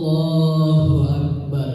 Allahu Akbar.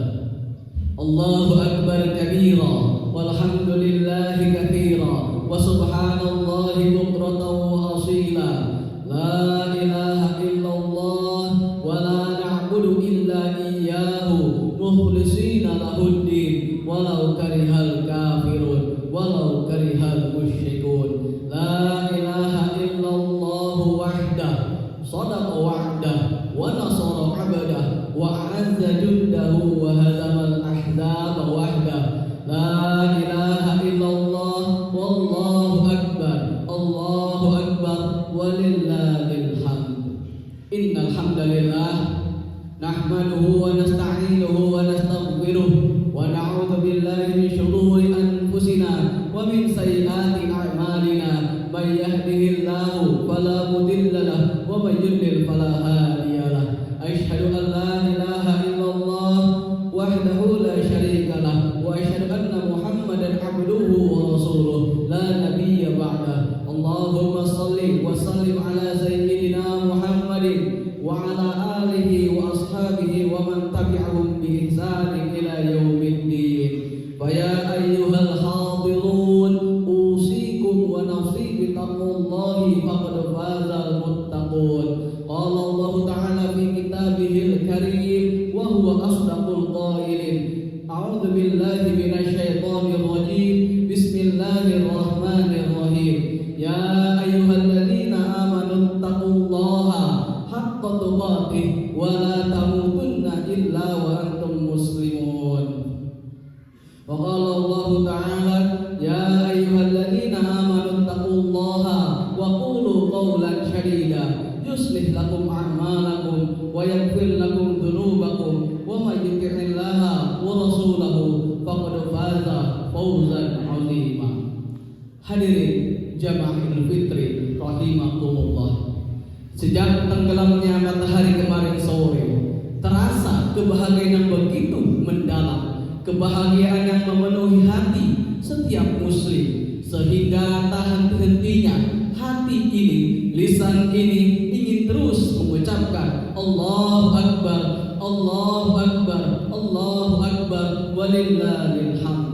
Allahu Akbar kabira walhamdulillahi katsira wa subhanallahi bukratan wa asila. La ilaha illallah wa la na'budu illa iyyahu mukhlishina lahuddin walau karihal kafirun walau karihal musyrikun. La ilaha illallah wahdah sadaqa wa'dah wa nasara 'abdah wa a'azza jundahu wa hazamal ahzaba wahdah. La ilaha illallah wallahu akbar. Allahu akbar walillahil hamd. Innal hamdalillah nahmaduhu wa nasta'inuhu wa nastaghfiruh wa na'udzu billahi min shururi anfusina wa min sayyiati a'malina. May yahdihillahu fala mudilla lahu wa may yudlil fala hadiya lahu. Asyhadu an la ilaha illallah wahdahu la syarika lahu wa asyhadu anna Muhammadan abduhu wa rasuluh la nabiyya ba'da. Allahumma shalli wa sallim ala sayyidina Muhammadin wa ala alihi wa ashabihi wa man tabi'ahum bi ihsanin ila yaumiddin. Fa ya ayyuhal hadirun usikum wa nafsi bi taqwallahi faqad fazal muttaqun. Qala Allah ta'ala fi kitabihil karim wa huwa asdaqul qailin. A'udzu billahi minasy syaithanir rajim. Bismillahirrahmanirrahim. Ya ayyuhalladzina amanu taqullaha haqqa tuqatih wa la tamutunna illa wa antum muslimun. Wa qala Allah ta'ala ya ayyuhalladzina amanu taqullaha wa qulu qawlan sadida yuslih lakum a'malakum wa yaghfir lakum dhunubakum wa may yuti'illaha wa rasulahu faqad faza fawzan 'azima. Hadirin jamaah Idul Fitri rahimakumullah. Sejak tenggelamnya matahari kemarin sore, terasa kebahagiaan yang begitu mendalam, kebahagiaan yang memenuhi hati setiap muslim, sehingga tak henti-hentinya hati ini, lisan ini ingin terus mengucapkan Allahu Akbar, Allahu Akbar, Allahu Akbar walillahil hamd.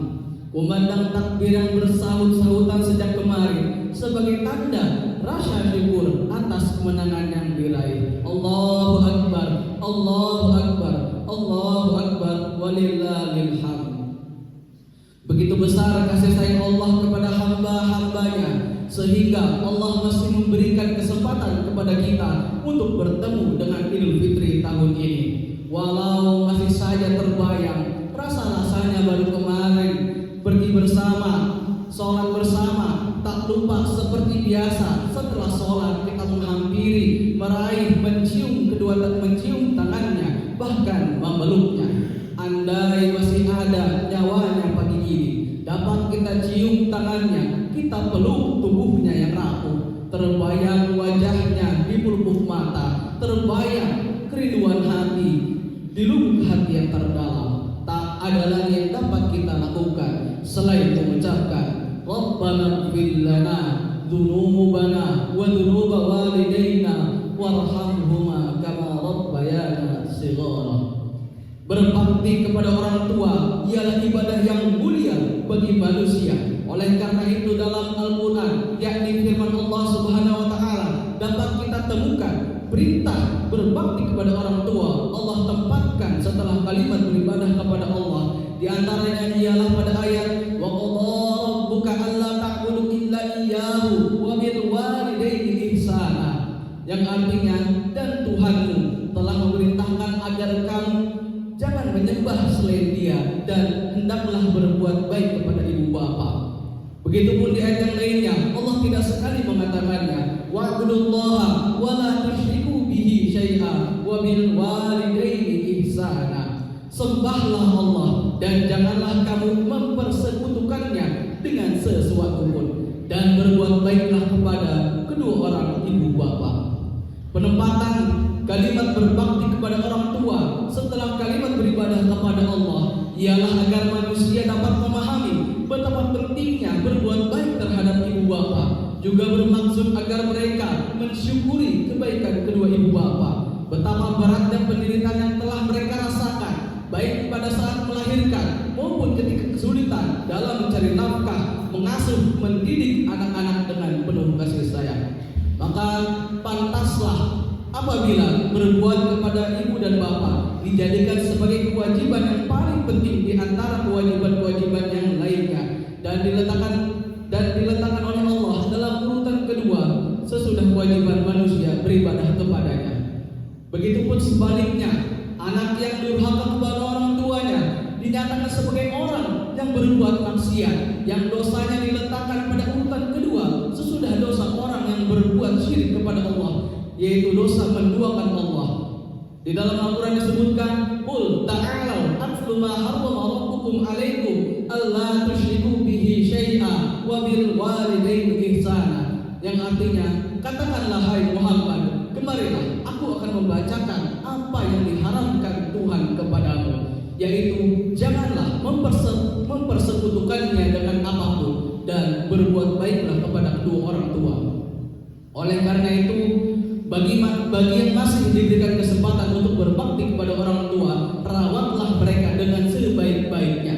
Kumandang takbir yang bersahut-sahutan sejak kemarin sebagai tanda rasa syukur atas kemenangan yang diraih. Allahu Akbar, Allahu Akbar, Allahu Akbar walillahil hamd. Begitu besar kasih sayang Allah kepada hamba-hambanya, sehingga Allah masih memberikan kesempatan kepada kita untuk bertemu dengan Idul Fitri tahun ini. Walau masih saja terbayang rasa-rasanya baru kemarin pergi bersama, sholat bersama, tak lupa seperti biasa setelah sholat kita menghampiri, meraih, mencium tangannya, bahkan memeluknya. Andai masih ada nyawanya pagi ini, dapat kita cium tangannya, kita peluk tubuhnya yang rapuh, terbayang wajahnya di pelupuk mata, terbayang kerinduan hati di lubuk hati yang terdalam. Tak ada lagi yang dapat kita lakukan selain mengucapkan Rabbana ighfir lana dzunubana wa dzunuba walidaina warhamhuma kama rabbayana shighara. Berbakti kepada orang tua ialah ibadah yang mulia bagi manusia. Oleh karena itu dalam Al-Quran, yakni firman Allah Subhanahu wa Ta'ala, dapat kita temukan perintah berbakti kepada orang tua Allah tempatkan setelah kalimat beribadah kepada Allah. Di antaranya ialah pada ayat wa qadara rabbuka alla ta'budu illa iyyahu wa bil walidayni ihsana, yang artinya dan Tuhanmu telah memerintahkan agar kamu jangan menyembah selain Dia dan hendaklah berbuat baik kepada ibu bapa. Begitupun di ayat yang lainnya Allah tidak sekali mengatakannya wa'budullaha wa la tusyriku bihi syai'a wa bil walidayni ihsana. Sembahlah Allah dan janganlah kamu mempersekutukannya dengan sesuatu pun, dan berbuat baiklah kepada kedua orang ibu bapa. Penempatan kalimat berbakti kepada orang tua setelah kalimat beribadah kepada Allah ialah agar manusia dapat memahami betapa pentingnya berbuat baik terhadap ibu bapa, juga bermaksud agar mereka mensyukuri kebaikan kedua ibu bapa, betapa beratnya penderitaan yang telah mereka dijadikan sebagai kewajiban yang paling penting di antara kewajiban-kewajiban yang lainnya, dan diletakkan oleh Allah dalam urutan kedua sesudah kewajiban manusia beribadah kepadanya. Begitupun sebaliknya, anak yang durhaka kepada orang tuanya dinyatakan sebagai orang yang berbuat maksiat, yang dosanya diletakkan pada urutan kedua sesudah dosa orang yang berbuat syirik kepada Allah, yaitu dosa menduakan Allah. Di dalam Al-Quran disebutkan, "Qul ta'alau atlu ma harrama rabbukum 'alaikum alla tusyriku bihi syai'a wa bil walidaini ihsana." Yang artinya, katakanlah hai Muhammad, kemarilah aku akan membacakan apa yang diharamkan Tuhan kepadamu, yaitu janganlah mempersekutukannya dengan apapun dan berbuat baiklah kepada kedua orang tua. Oleh karena itu, bagi yang masih diberikan kesempatan untuk berbakti kepada orang tua, rawatlah mereka dengan sebaik-baiknya.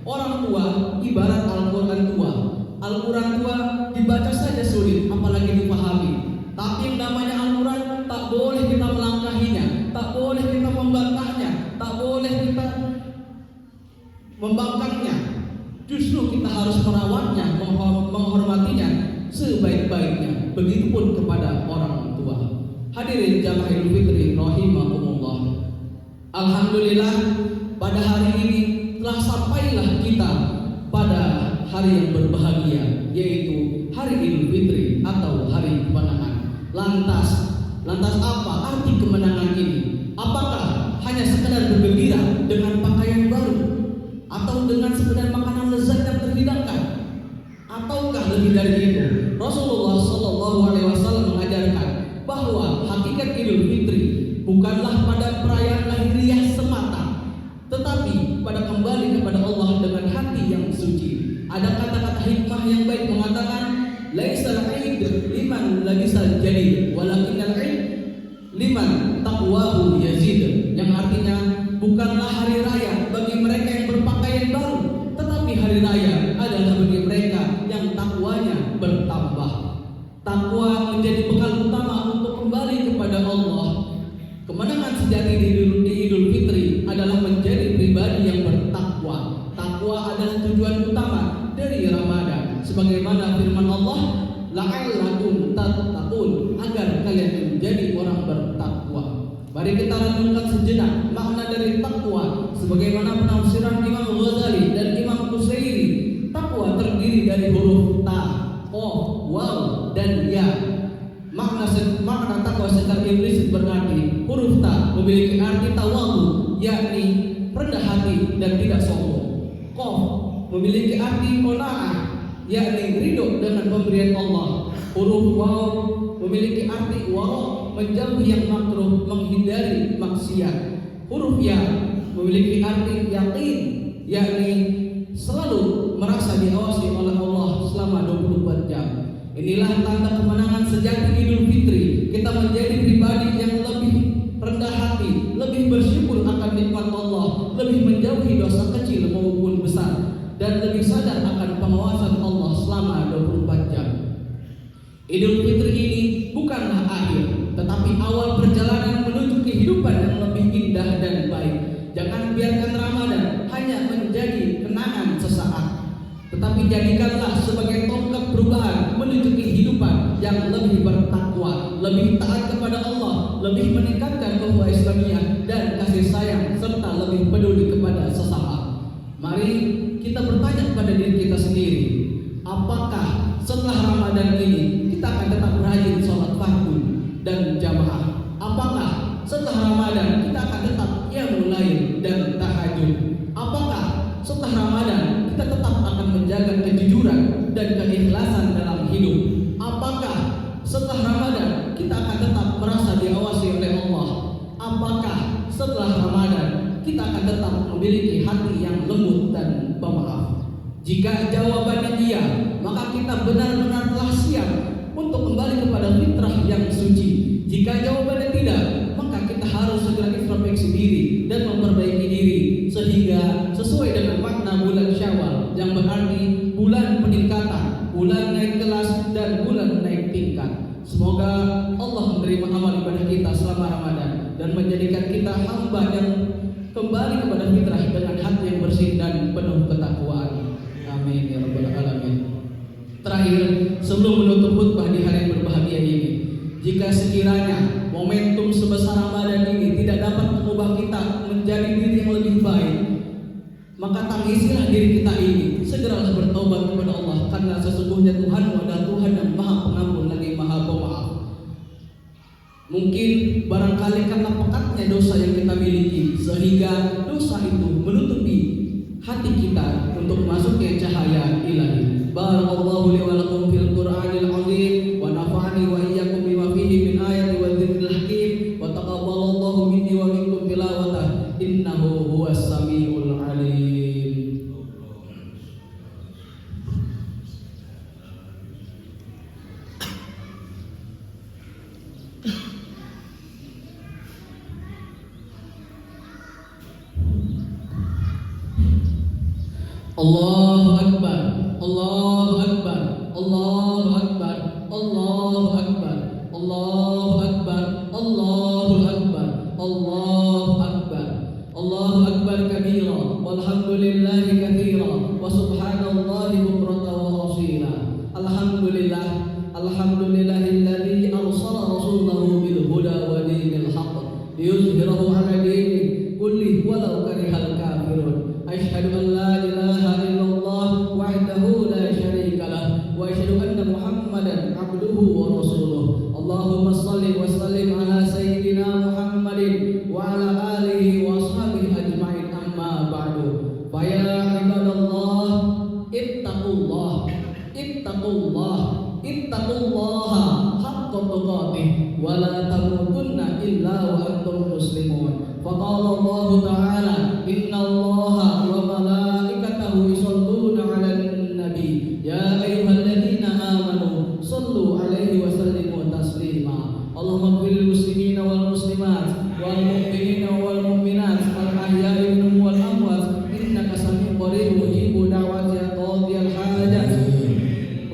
Orang tua ibarat Al-Quran tua. Al-Quran tua dibaca saja sulit, apalagi dipahami. Tapi yang namanya Al-Quran tak boleh kita melangkahinya, tak boleh kita membantahnya, tak boleh kita membangkangnya. Justru kita harus merawatnya, menghormatinya sebaik-baiknya. Begitupun kepada orang tua. Hadirin jamaah Idul Fitri rahimakumullah. Alhamdulillah, pada hari ini telah sampailah kita pada hari yang berbahagia, yaitu hari Idul Fitri atau hari kemenangan. Lantas apa arti kemenangan ini? Apakah hanya sekedar bergembira dengan pakaian baru, atau dengan sekedar makanan lezat yang terhidangkan, ataukah lebih dari itu? Rasulullah SAW mengajarkan bahwa hakikat Idul Fitri bukanlah pada perayaan lahiriah semata, tetapi pada kembali kepada Allah dengan hati yang suci. Ada kata-kata hikmah yang baik mengatakan, laisal 'id liman labisal jadid, walakinnal 'id liman taqwahu yazid. Yang artinya, bukanlah hari raya bagi mereka yang berpakaian baru, tetapi hari raya adalah bagi mereka yang takwanya bertambah. Takwa menjadi bekal utama untuk kembali kepada Allah. Kemenangan sejati di Idul Fitri adalah menjadi pribadi yang bertakwa. Takwa adalah tujuan utama dari Ramadan. Sebagaimana firman Allah, la'allakum tattaqun, agar kalian menjadi orang bertakwa. Mari kita renungkan sejenak makna dari takwa sebagaimana penafsiran Imam Ghazali dan Imam Qusairi. Takwa terdiri dari huruf ta, qaf, waw, dan ya. Makna takwa secara implisit berarti huruf ta memiliki arti tawadhu, yakni rendah hati dan tidak sombong. Qaf memiliki arti qanaah, yakni ridho dengan pemberian Allah. Huruf waw memiliki arti wara, menjauhi yang makruh, menghindari maksiat. Huruf ya memiliki arti yakin, yakni selalu merasa diawasi oleh Allah selama 24 jam. Inilah tanda kemenangan sejati Idul Fitri. Kita menjadi pribadi yang lebih rendah hati, lebih bersyukur akan nikmat Allah, lebih menjauhi dosa kecil maupun besar, dan lebih sadar akan pengawasan Allah selama 24 jam. Idul Fitri ini bukanlah akhir, tetapi awal perjalanan menuju kehidupan yang lebih indah dan baik. Jangan biarkan Ramadan hanya menjadi kenangan sesaat, tetapi jadikanlah sebagai tonggak perubahan menuju kehidupan yang lebih bertakwa, lebih taat kepada Allah, lebih meningkatkan ukhuwah Islamiyah dan kasih sayang, serta lebih peduli kepada sesama. Mari kita bertanya kepada diri kita sendiri, apakah setelah Ramadan ini kita akan tetap rajin sholat fardu dan jamaah? Apakah setelah Ramadan kita akan tetap qiyamul lail dan tahajud? Apakah setelah Ramadan kita tetap akan menjaga kejujuran dan keikhlasan dalam hidup? Apakah setelah Ramadan kita akan tetap merasa diawasi oleh Allah? Apakah setelah Ramadan kita akan tetap memiliki hati yang lembut dan pemaaf? Jika jawabannya iya, maka kita benar-benar telah siap untuk kembali kepada fitrah yang suci. Jika jawabannya tidak, maka kita harus segera introspeksi diri dan memperbaiki diri sehingga sesuai dengan makna bulan Syawal, yang berarti bulan peningkatan, bulan naik kelas, dan bulan naik tingkat. Semoga Allah menerima amal ibadah kita selama Ramadan dan menjadikan kita hamba yang kembali kepada fitrah dengan hati yang bersih dan penuh ketakwaan. Amin ya rabbal alamin. Terakhir, sebelum menutup khutbah di hari yang berbahagia ini, jika sekiranya momentum sebesar Ramadan ini tidak dapat mengubah kita menjadi diri yang lebih baik, maka tangisilah diri kita ini, segeralah bertobat kepada Allah, karena sesungguhnya Tuhan adalah Tuhan yang Maha Pengampun lagi Maha Pemaaf. Mungkin barangkali karena pekatnya dosa yang kita miliki, sehingga dosa itu menutupi hati kita untuk masuknya cahaya ilahi. Barakallahu li wa lakum fil Qur'anil azim wa nafa'ani wa iyyakum bima fihi min ayati wa dzikril hakim wa taqabbalallahu minni wa minkum tilawatah innahu huwas samiul alim. Allahu Akbar, Allahu Akbar, Allahu Akbar, Allahu Akbar, Allahu Akbar, Allahu Akbar, Allahu Akbar, Allahu Akbar kabira, walhamdulillahi katsira, wa subhanallahi bukratan wa asila. Alhamdulillah, alhamdulillahilladzi arsala rasulahu bil huda wa dinil haqq liyuzhirahu 'ala dini kulli walau karihal kafirun. Asyhadu an la ilaha illallah wahdahu la syarika lah wa asyhadu anna Muhammadan abduhu wa rasuluh. Allahumma shalli wa sallim ala sayyidina Muhammadin wa ala alihi wa ashabihi ajma'in, amma ba'du. Fa ya ibadallah ittaqullah ittaqullah ittaqullaha haqqa tuqatih wa la tamutunna illa wa antum muslimun. Faqala Allah ta'ala innallaha wa malaikatahu yusholluna 'alan nabi ya ayyuhalladzina amanu shallu 'alaihi wa sallimu taslima. Allahumma ighfir lil muslimina wal muslimat wal mu'minina wal mu'minat al ahya'i minhum wal amwat innaka sami'un qarib mujibu da'wati qadiyal hajat.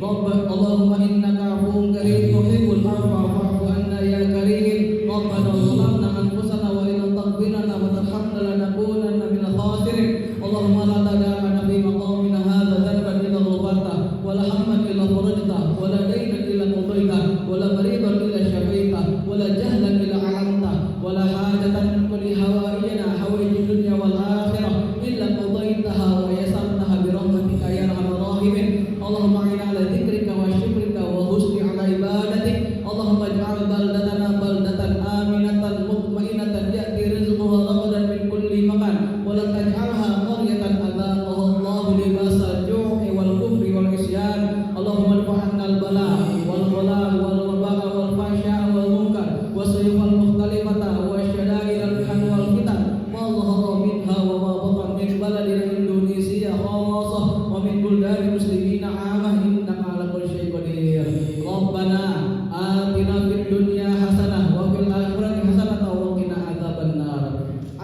Allahumma innaka 'afuwwun karim tuhibbul 'afwa fa'fu 'anna ya karim. Rabbana zalamna anfusana wa in taghfir lana wa tarhamna lanakunanna minal khasirin. Allahumma la tada'na fi maqamina hadza dhanban illa ghafarta wa la hamman illa farajta wa la daynan illa qadayta wa la maridan illa shafaita wa la jahlan illa 'alamta wa la hajatan min kulli hawaijina hawaijid dunya wal akhirah illa qadaytaha wa yasartaha bi rahmatika ya arhamar rahimin. Allahumma a'inna 'ala dzikrika wa syukrika wa husni 'ala ibadatik. Allahumma ij'al baldatana baldatan aminatan mutmainatan ya'ti rizquha ragadan min kulli makan wa la taj'alha qaryatan adzaqaha Allahu libasal ju'i wal kufri wal isyan. Allahumma irfa' 'anna al bala wal ghala wal waba'a wal fahsya wal munkar wa sayfal mukhtalifata wa syada'id al mihan wal fitan ma dhahara minha wa ma batan min baladina Indonesia khassah wa min buldani muslimina 'amah innaka 'ala kulli syai'in qadir. Rabbana atina fid dunya hasanah wa fil akhirati hasanah wa qina adzabannar.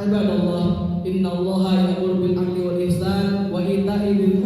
Ibadallah, innallaha ya'muru bil 'adli wal ihsan wa ita'i dzil